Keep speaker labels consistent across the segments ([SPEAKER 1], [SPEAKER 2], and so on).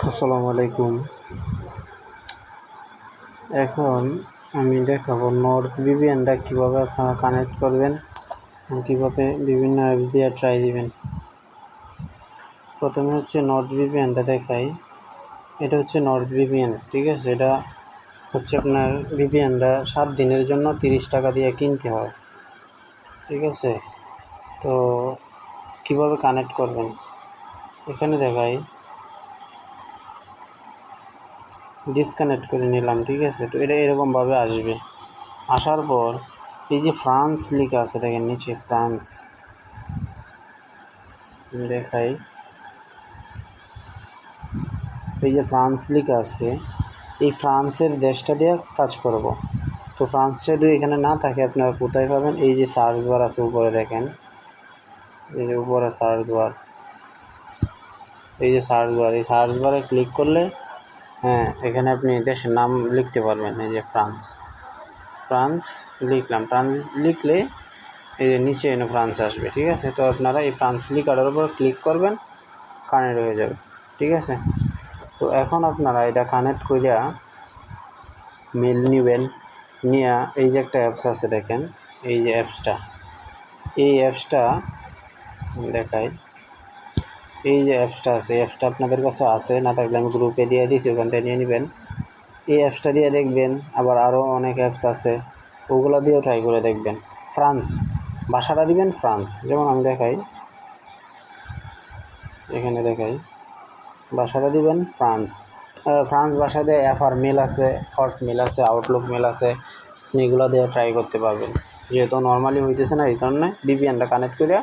[SPEAKER 1] আসসালামু আলাইকুম। এখন আমি দেখাবো নর্থ ভিপিএনটা কীভাবে আপনারা কানেক্ট করবেন, কীভাবে বিভিন্ন অ্যাপ দিয়ে ট্রাই দিবেন। প্রথমে হচ্ছে নর্থ ভিপিএনটা দেখাই। এটা হচ্ছে নর্থ ভিপিএন, ঠিক আছে। এটা হচ্ছে আপনার ভিপিএনটা 7 দিনের জন্য 30 টাকা দিয়ে কিনতে হয়, ঠিক আছে। তো কীভাবে কানেক্ট করবেন এখানে দেখাই। ডিসকানেক্ট করে নিলাম, ঠিক আছে। তো এটা এরকমভাবে আসবে। আসার পর এই যে ফ্রান্স লেখা আছে দেখেন নিচে, ফ্রান্স দেখাই। এই যে ফ্রান্স লেখা আছে, এই ফ্রান্সের দেশটা দিয়ে কাজ করব। তো ফ্রান্সটা যদি এখানে না থাকে আপনারা কোথায় পাবেন? এই যে সার্চ বার আছে উপরে দেখেন, এই যে উপরে সার্চ বার, এই যে সার্চ বার, এই সার্চ বারে ক্লিক করলে এখানে আপনি দেশের নাম লিখতে পারবেন। এই যে ফ্রান্স লিখলাম। ফ্রান্স লিখলে এই যে নিচে এনে ফ্রান্স আসবে, ঠিক আছে। তো আপনারা এই ফ্রান্স লিখাটার উপর ক্লিক করবেন, কানেক্ট হয়ে যাবে, ঠিক আছে। তো এখন আপনারা এটা কানেক্ট করিয়া মেল নেবেন, নিয়ে এই যে একটা অ্যাপস আছে দেখেন, এই যে অ্যাপসটা, এই অ্যাপসটা দেখাই। এই যে অ্যাপসটা আছে, এই অ্যাপসটা আপনাদের কাছে আছে, না থাকলে আমি গ্রুপে দিয়ে দিয়েছি, ওখান থেকে নিয়ে নেবেন। এই অ্যাপসটা দিয়ে দেখবেন, আবার আরও অনেক অ্যাপস আছে, ওগুলো দিয়েও ট্রাই করে দেখবেন। ফ্রান্স ভাষাটা দিবেন ফ্রান্স, যেমন আমি দেখাই, এখানে দেখাই, ভাষাটা দিবেন ফ্রান্স। ফ্রান্স ভাষা দিয়ে অ্যাফার মেল আছে, হট মেল আছে, আউটলুক মেল আছে, এগুলো দিয়ে ট্রাই করতে পারবেন। যেহেতু নর্মালি হইতেছে না, এই কারণে ভিপিএনটা কানেক্ট করে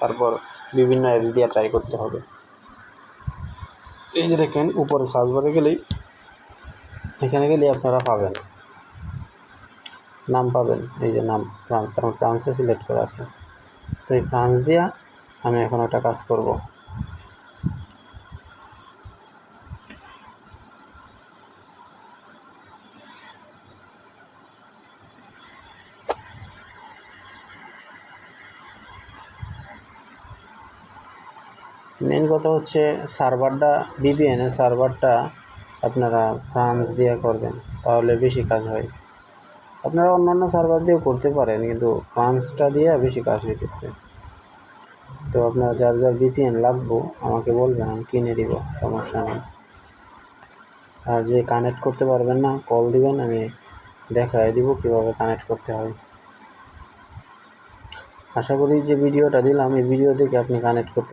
[SPEAKER 1] তারপর বিভিন্ন অ্যাপস দিয়ে ট্রাই করতে হবে। এই যে দেখেন উপরে সার্চ বারে গেলেই, এখানে গেলেই আপনারা পাবেন, নাম পাবেন। এই যে নাম ফ্রান্স, আমার ফ্রান্সে সিলেক্ট করা আছে। তো এই ফ্রান্স দিয়া আমি এখন একটা কাজ করব। মেন কথা হচ্ছে সার্ভারটা, ভিপিএনের সার্ভারটা আপনারা ফ্রান্স দিয়ে করবেন, তাহলে বেশি কাজ হয়। আপনারা অন্যান্য সার্ভার দিয়েও করতে পারেন, কিন্তু ফ্রান্সটা দিয়ে বেশি কাজ হইতেছে। তো আপনারা যার যার ভিপিএন লাগবো আমাকে বলবেন, আমি কিনে দিব, সমস্যা নেই। আর যে কানেক্ট করতে পারবেন না, কল দিবেন, আমি দেখাই দিব কীভাবে কানেক্ট করতে হয়। আশা করি যে ভিডিওটা দিলাম, এই ভিডিও দেখে আপনি কানেক্ট করতে